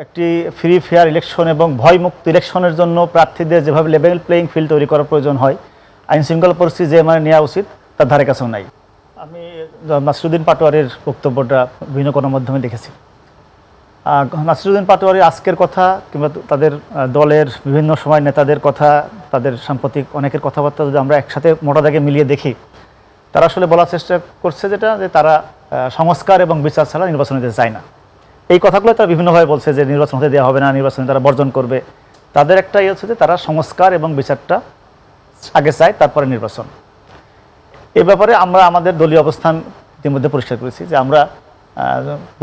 একটি free fair election এবং ভয়মুক্ত ইলেকশনের জন্য প্রার্থীদের যেভাবে লেভেল প্লেইং ফিল্ড তৈরি করার প্রয়োজন হয়, আইন শৃঙ্খলা পরিস্থিতি যে মানে নেওয়া উচিত তার ধারে কাছেও নাই। আমি নাসিরুদ্দিন পাটোয়ারির বক্তব্যটা বিভিন্ন গণমাধ্যমে দেখেছি। নাসিরুদ্দিন পাটোয়ারি আজকের কথা কিংবা তাদের দলের বিভিন্ন সময় নেতাদের কথা, তাদের সাম্প্রতিক অনেকের কথাবার্তা যদি আমরা একসাথে মোটা দাগে মিলিয়ে দেখি, তারা আসলে বলার চেষ্টা করছে যে তারা সংস্কার এবং বিচার ছাড়া নির্বাচন দিতে চায় না। এই কথাগুলো তারা বিভিন্নভাবে বলছে যে নির্বাচন হতে দেওয়া হবে না, নির্বাচনে তারা বর্জন করবে। তাদের একটা হচ্ছে যে তারা সংস্কার এবং বিচারটা আগে চায়, তারপরে নির্বাচন। এ ব্যাপারে আমরা আমাদের দলীয় অবস্থান ইতিমধ্যে পরিষ্কার করেছি যে আমরা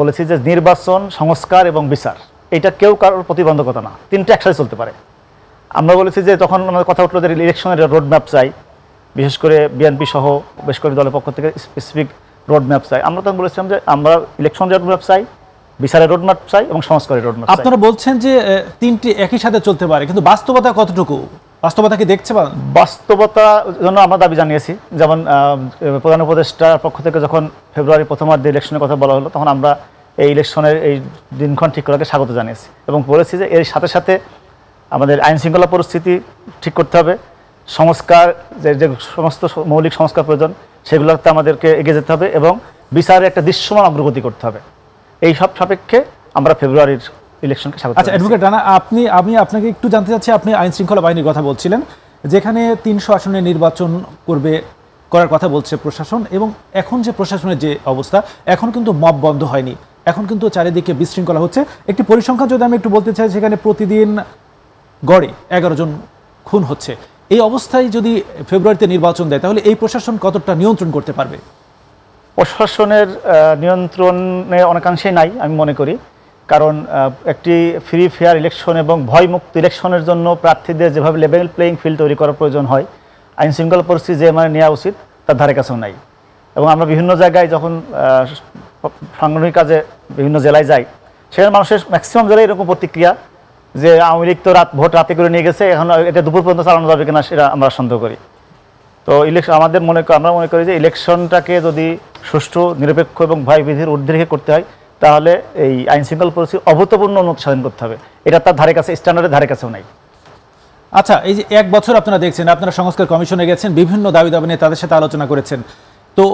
বলেছি যে নির্বাচন, সংস্কার এবং বিচার এইটা কেউ কারোর প্রতিবন্ধকতা না, তিনটা একসাথে চলতে পারে। আমরা বলেছি যে তখন আমাদের কথা উঠলো যে ইলেকশনের রোড ম্যাপ চাই, বিশেষ করে বিএনপি সহ বেশ কয়েকটি দলের পক্ষ থেকে স্পেসিফিক রোড ম্যাপ চাই। আমরা তখন বলেছিলাম যে আমরা ইলেকশনের রোড ম্যাপ চাই, বিচারের রোড ম্যাপ চাই এবং সংস্কারের রোড ম্যাপ চাই। আপনারা বলছেন যে তিনটি একই সাথে চলতে পারে, কিন্তু বাস্তবতা কতটুকু? বাস্তবতা কি দেখছে? বাস্তবতা জন্য আমরা দাবি জানিয়েছি। যেমন প্রধান উপদেষ্টার পক্ষ থেকে যখন ফেব্রুয়ারি প্রথমার্ধে ইলেকশনের কথা বলা হলো, তখন আমরা এই ইলেকশনের এই দিনক্ষণ ঠিক করাকে স্বাগত জানিয়েছি এবং বলেছি যে এর সাথে সাথে আমাদের আইন শৃঙ্খলা পরিস্থিতি ঠিক করতে হবে, সংস্কার যে সমস্ত মৌলিক সংস্কার প্রয়োজন সেগুলোতে আমাদেরকে এগিয়ে যেতে হবে এবং বিচারে একটা দৃশ্যমান অগ্রগতি করতে হবে। এই সব সাপেক্ষে আমরা ফেব্রুয়ারির ইলেকশনকে স্বাগত। আচ্ছা অ্যাডভোকেট রানা, আমি আপনাকে একটু জানতে চাচ্ছি, আপনি আইন শৃঙ্খলা বাহিনীর কথা বলছিলেন, যেখানে 300 আসনে নির্বাচন করার কথা বলছে প্রশাসন, এবং এখন যে প্রশাসনের যে অবস্থা, এখন কিন্তু মব বন্ধ হয়নি, এখন কিন্তু চারিদিকে বিশৃঙ্খলা হচ্ছে। একটি পরিসংখ্যান যদি আমি একটু বলতে চাই, সেখানে প্রতিদিন গড়ে 11 জন খুন হচ্ছে। এই অবস্থায় যদি ফেব্রুয়ারিতে নির্বাচন দেয়, তাহলে এই প্রশাসন কতটা নিয়ন্ত্রণ করতে পারবে? প্রশাসনের নিয়ন্ত্রণে অনেকাংশেই নাই আমি মনে করি, কারণ একটি ফ্রি ফেয়ার ইলেকশন এবং ভয়মুক্ত ইলেকশনের জন্য প্রার্থীদের যেভাবে লেভেল প্লেইং ফিল্ড তৈরি করার প্রয়োজন হয়, আইন শৃঙ্খলা পরিস্থিতি যে মানে নেওয়া উচিত তার ধারে কাছেও নাই। এবং আমরা বিভিন্ন জায়গায় যখন সাংগঠনিক কাজে বিভিন্ন জেলায় যাই, সেখানে মানুষের ম্যাক্সিমাম জেলায় এরকম প্রতিক্রিয়া যে আওয়ামী লীগ তো ভোট রাতে করে নিয়ে গেছে, এখন এটা দুপুর পর্যন্ত চালানো যাবে কিনা সেটা আমরা সন্দেহ করি। তো আমরা মনে করি যে ইলেকশনটাকে যদি সুষ্ঠু, নিরপেক্ষ এবং ভয়বিধির ঊর্ধ্বে রেখে করতে হয়, তাহলে এই আইন শৃঙ্খলা পরিস্থিতি অভূতপূর্ণ উন্নতি সাধন করতে হবে। এটা তার ধারে কাছে, স্ট্যান্ডার্ডের ধারে কাছেও নাই। আচ্ছা, এই যে 1 বছর আপনারা দেখছেন, আপনারা সংস্কার কমিশনে গেছেন, বিভিন্ন দাবি দাবি নিয়ে তাদের সাথে আলোচনা করেছেন, তো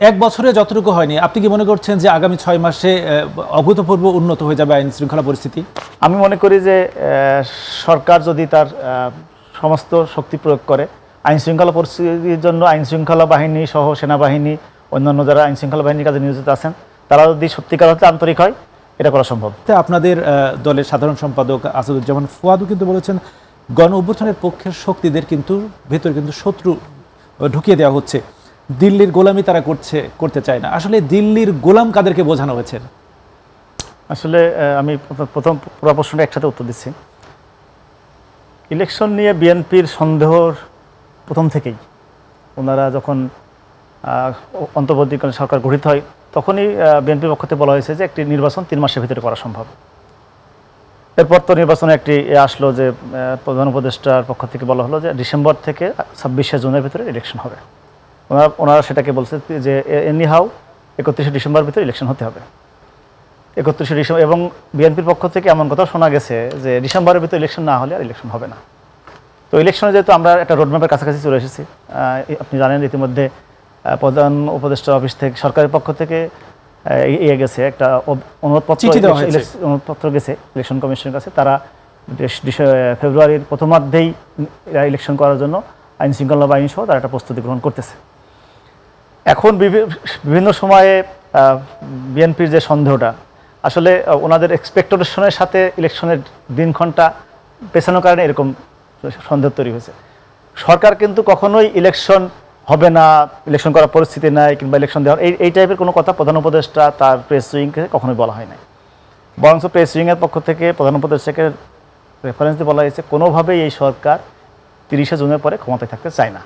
1 বছরে যতটুকু হয়নি, আপনি কি মনে করছেন যে আগামী 6 মাসে অভূতপূর্ব উন্নত হয়ে যাবে আইন শৃঙ্খলা পরিস্থিতি? আমি মনে করি যে সরকার যদি তার সমস্ত শক্তি প্রয়োগ করে আইন শৃঙ্খলা পরিস্থিতির জন্য, আইন শৃঙ্খলা বাহিনী সহ সেনাবাহিনী, অন্যান্য যারা আইন শৃঙ্খলা বাহিনীর কাজে নিয়োজিত আছেন, তারা যদি সত্যিকার অর্থে আন্তরিক হয়, এটা করা সম্ভব। আপনাদের দলের সাধারণ সম্পাদক আসাদুজ্জামান ফুয়াদও কিন্তু বলেছেন, গণ অভ্যুত্থানের পক্ষের শক্তিদের কিন্তু ভেতরে কিন্তু শত্রু ঢুকিয়ে দেওয়া হচ্ছে, দিল্লির গোলামি তারা করতে চায় না। আসলে দিল্লির গোলাম কাদেরকে বোঝানো হয়েছে? আসলে আমি প্রথম পুরো প্রশ্নটা একসাথে উত্তর দিচ্ছি। ইলেকশন নিয়ে বিএনপির সন্দেহর প্রথম থেকেই, ওনারা যখন অন্তর্বর্তীকালীন সরকার গঠিত হয়, তখনই বিএনপির পক্ষ থেকে বলা হয়েছে যে একটি নির্বাচন 3 মাসের ভিতরে করা সম্ভব। এরপর তো নির্বাচনে একটি আসলো যে প্রধান উপদেষ্টার পক্ষ থেকে বলা হলো যে ডিসেম্বর থেকে 26শে জুনের ভিতরে ইলেকশন হবে। ওনারা সেটাকে বলছে যে এনি হাউ 31শে ডিসেম্বর ভিতরে ইলেকশন হতে হবে। 31শে ডিসেম্বর, এবং বিএনপির পক্ষ থেকে এমন কথা শোনা গেছে যে ডিসেম্বরের ভিতরে ইলেকশন না হলে আর ইলেকশন হবে না। তো ইলেকশনে যেহেতু আমরা একটা রোডম্যাপের কাছাকাছি চলে এসেছি, আপনি জানেন ইতিমধ্যে প্রধান উপদেষ্টা অফিস থেকে, সরকারের পক্ষ থেকে গেছে একটা অনুরোধপত্র গেছে ইলেকশন কমিশনের কাছে। তারা ফেব্রুয়ারির প্রথমার্ধেই ইলেকশন করার জন্য আইন শৃঙ্খলা বাহিনী সহ তারা একটা প্রস্তুতি গ্রহণ করতেছে। এখন বিভিন্ন সময়ে বিএনপির যে সন্দেহটা, আসলে ওনাদের এক্সপেক্টেশনের সাথে ইলেকশনের দিনক্ষণটা পেছানোর কারণে এরকম সন্দেহ তৈরি হয়েছে। সরকার কিন্তু কখনোই ইলেকশন হবে না, ইলেকশন করার পরিস্থিতি নাই, কিংবা ইলেকশন দেওয়ার এই টাইপের কোনো কথা প্রধান উপদেষ্টা তার প্রেস উইংকে কখনোই বলা হয় নাই। বরঞ্চ প্রেস উইংয়ের পক্ষ থেকে প্রধান উপদেষ্টাকে রেফারেন্স দিয়ে বলা হয়েছে কোনোভাবেই এই সরকার 30শে জুনের পরে ক্ষমতায় থাকতে চায় না।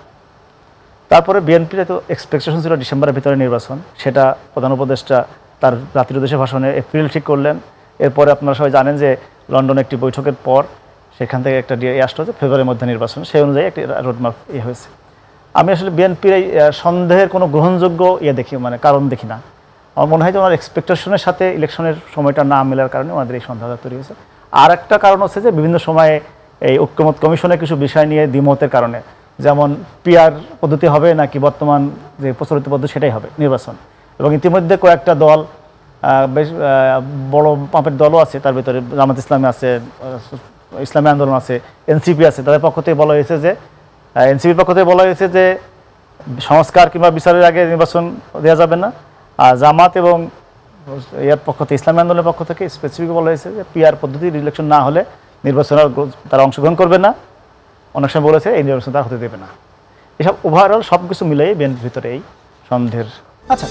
তারপরে বিএনপির এত এক্সপেকটেশন ছিল ডিসেম্বরের ভিতরে নির্বাচন, সেটা প্রধান উপদেষ্টা তার জাতির উদ্দেশ্যে ভাষণে এপ্রিল ঠিক করলেন। এরপরে আপনারা সবাই জানেন যে লন্ডনে একটি বৈঠকের পর সেখান থেকে একটা আসলো যে ফেব্রুয়ারির মধ্যে নির্বাচন, সেই অনুযায়ী একটি রোডম্যাপ হয়েছে। আমি আসলে বিএনপির এই সন্দেহের কোনো গ্রহণযোগ্য দেখি, কারণ দেখি না। আমার মনে হয় যে ওনার এক্সপেকটেশনের সাথে ইলেকশনের সময়টা না মেলার কারণে ওনাদের এই সন্দেহটা তৈরি হয়েছে। আর একটা কারণ হচ্ছে যে বিভিন্ন সময়ে এই ঐক্যমত কমিশনের কিছু বিষয় নিয়ে দ্বিমতের কারণে, যেমন পিআর পদ্ধতি হবে নাকি বর্তমান যে প্রচলিত পদ্ধতি সেটাই হবে নির্বাচন, এবং ইতিমধ্যে কয়েকটা দল বেশ বড় মাপের দলও আছে, তার ভিতরে জামাত ইসলামী আছে, ইসলামী আন্দোলন আছে, এনসিপি আছে, তাদের পক্ষ থেকে বলা হয়েছে যে এনসিপির পক্ষ থেকে বলা হয়েছে যে সংস্কার কিংবা বিচারের আগে নির্বাচন দেওয়া যাবে না। আর জামাত এবং ইয়ার পক্ষ থেকে ইসলামী আন্দোলনের পক্ষ থেকে স্পেসিফিক বলা হয়েছে যে পিআর পদ্ধতির ইলেকশন না হলে নির্বাচনে তারা অংশগ্রহণ করবে না। অনেক সময় বলেছে এই নির্বাচন তারা হতে দেবে না। এসব ওভারঅল সব কিছু মিলিয়ে বিএনপির ভিতরে এই সন্দেহের। আচ্ছা,